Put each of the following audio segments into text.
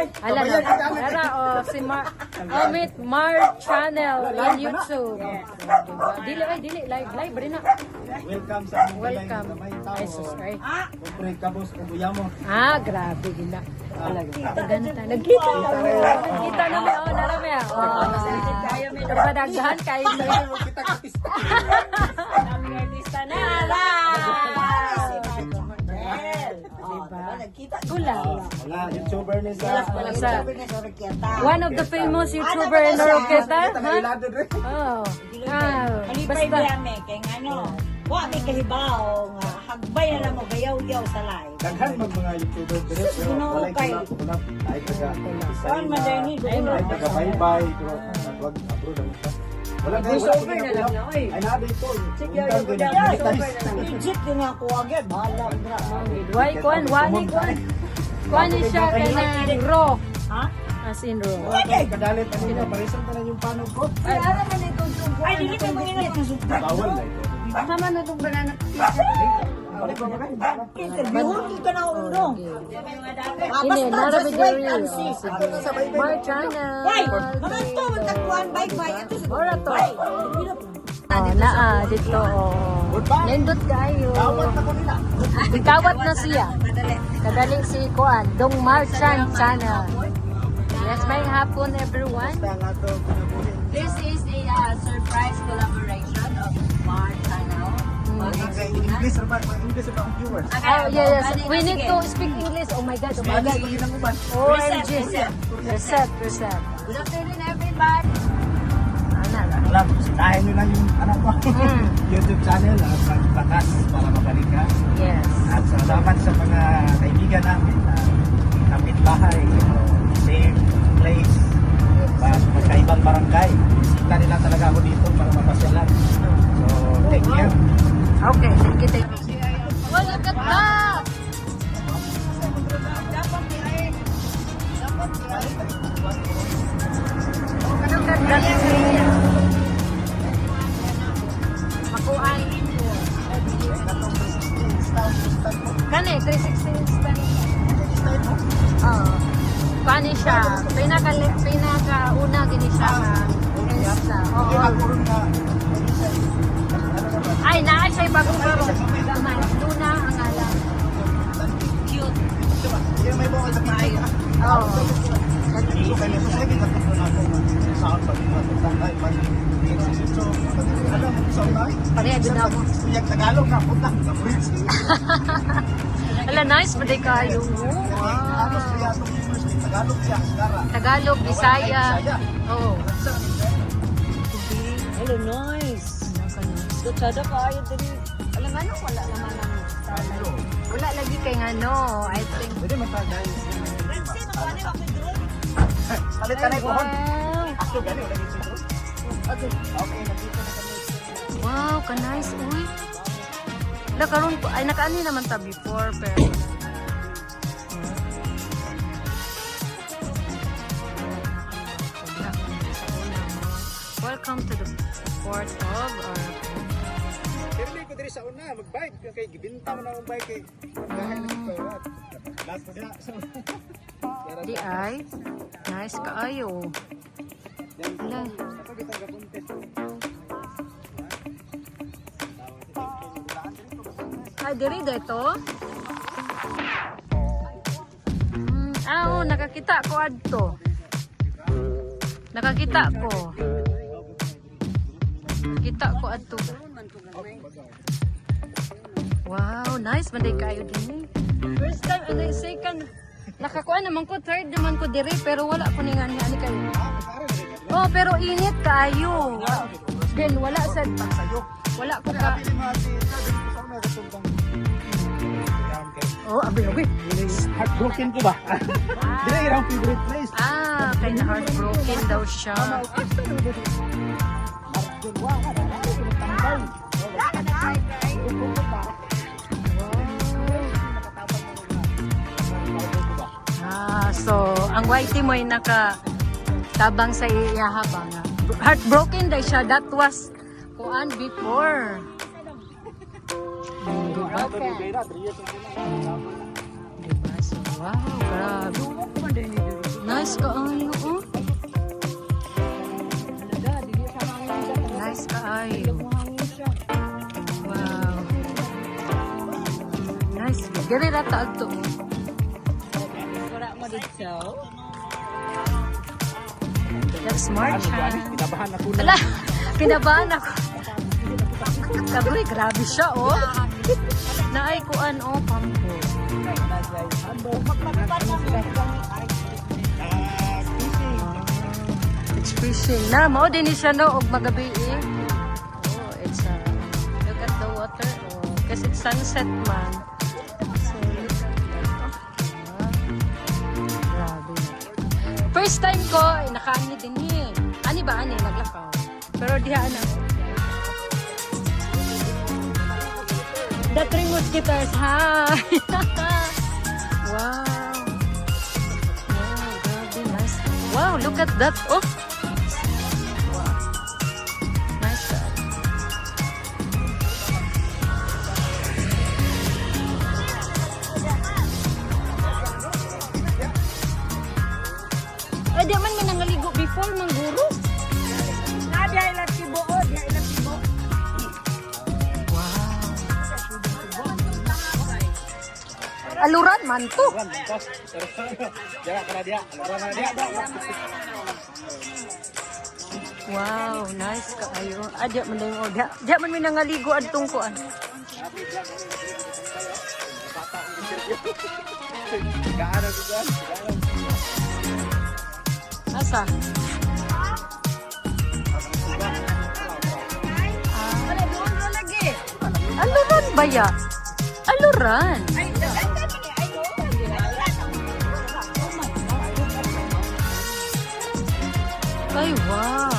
Ala na. Tara, si Meet Mar Channel in YouTube. Dili, live rin na. Welcome sa Welcome. Ay, sus, ay. Kumpre ka boss, kuya mo. Grabe, gina. Talaga. Ganda. Nagkita namin. Narami. Nagpadaghan kayo. Kita kapista. Naming artista na. Gula. Wala, YouTuber ni sa. One of the famous YouTuber in Oroqueta. Ilado rin. Oh. Halipay biyame, kaya nga no, wa may kahibaw nga, hagbay na lang mo gayaw-yaw sa live. Daghan mag mga YouTuber dire pero Ginoo wala kay. kulap. Ay taga. Saan madani doon? Ay taga bye-bye pero wag abroad ang isa. Wala kayo Voiceover na lang na, oy. Ay nabi ito. Sige, Legit yung nga kuha agad, bahala ang dra. Why, kuan, kuan siya kanang raw. Ha? As in raw. Kadalit ano parisan ta na yung panog ko. Ay, dili ka mga nga ito sugta. Bawal na ito. Tama na itong banana. Bihon ka na urong. Ini, narabi diri. Mar Channel. Why? Mga to, magkakuan, bye-bye. Ito sa Ora to. Naa, dito. Nindot kayo. Bawal na ko nila. Ikawat na siya. Kadali si Kuan, Dong Mar Channel. Yes, may hapon everyone. This is a surprise collaboration of Mar Channel. English ba? English ba ang viewers? Yes. We need to speak English. Oh my God. OMG. Reset. Good afternoon, everybody. Alam, sitahin nyo lang yung YouTube channel at bakas para mabalik ka. Yes. At salamat sa mga kaibigan namin na kapitbahay, same place, magkaibang barangay. Bisita nila talaga ako dito para mapasyalan. So, thank you. Okay, thank you. Well, look at that! Look at that area. Makuan. Kani, 360 stand. Kani siya. Pinaka-una gini siya na Insta. Ay, naa siya bagong baro. Luna ang alam. Cute. Yung may bukal sa tayo. Oh. So, kaya sa second na ito na ako sound pag matutangay pag so, alam mo sa unay? Pareha din ako. Yung Tagalog na punta sa bridge. Hala, nice pa din kayo. Atos siya itong English, Tagalog siya, Kara. Tagalog, Bisaya. Oh. Hello, nice. Dutsada ka ayaw din. Alam nga no, wala naman ang wala lagi kay nga no. I think. Pwede matagay. Sino ka nila ako drone? Palit ka na yung pohon. Wow. Ako gani, wala yung sitro. Okay. Okay, nandito na kami. Wow, ka-nice. Uy. Wala karon po. Ay, nakaani naman ta before, pero welcome to the port of Oroqueta. Pero may ko diri sa una, mag-bike. Yung kay gibinta mo na akong bike eh. Dahil nito. Last na sila. Di ay. Nice kaayo. Wala. Ako bitang gapuntes. Ay, diri dito. Nakakita ko adto. Nakakita ko. Kita ko adto. Wow, nice man day kayo din. First time and then second. Nakakuha naman ko, third naman ko diri pero wala ko ni nga ni kayo. Oh, pero init kayo. Then wala sad pa. Wala ko ka. Oh, abi. Heartbroken ko ba? Dili ang favorite place. Kay na heartbroken daw siya. So, ang whitey mo ay nakatabang sa iya habang. Heartbroken daw siya. That was kuan before. Okay. Diba? So, wow, grabe. Nice kaayo, oh. Nice kaayo. Wow. Nice. Gari rata ato. Wala mo dito. That's smart, ha? Kinabahan ako na. Ala, kinabahan ako. Kabri, grabe siya, oh. Naay kuan, oh, pampo. It's fishing. Na, mo din siya, no, og magabi, eh. Oh, it's, look at the water, oh. Kasi it's sunset, man. So, look at that. Grabe. First time ko, nakaani din, eh. Ani ba, ani, naglakaw. Pero diha na. The three mosquitoes, hi! Wow. Wow, grabe, nice. Wow, look at that. Oh. Wow. Nice shot. Ay, di man nangaligo before, mangguro. Nadia ilang tibo, oh, dia ilang tibo. Aluran man to. Jaga kana dia. Kana dia. Wow, nice kaayo. Adya man dayong order. Adya man may nangaligo adtong kuan. Gaano ko dyan? Asa? Aluran ba ya? Aluran. Ay, wow.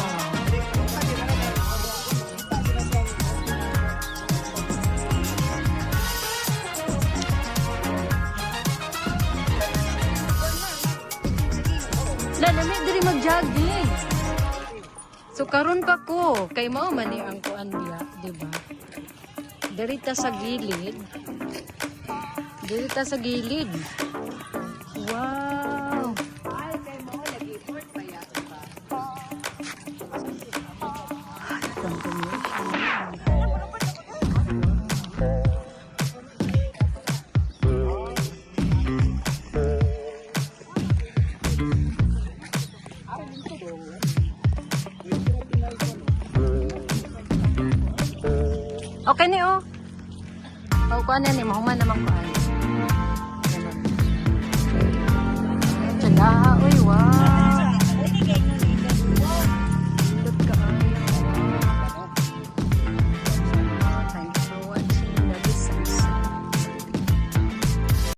Lalami, diri mag-jogging. So, karon pa ko. Kay mao man ni ang kuan diya, di ba? Dirita sa gilid. Dirita sa gilid. Wow. Okay ni oh. Pau kuan ni mahuman naman kuan.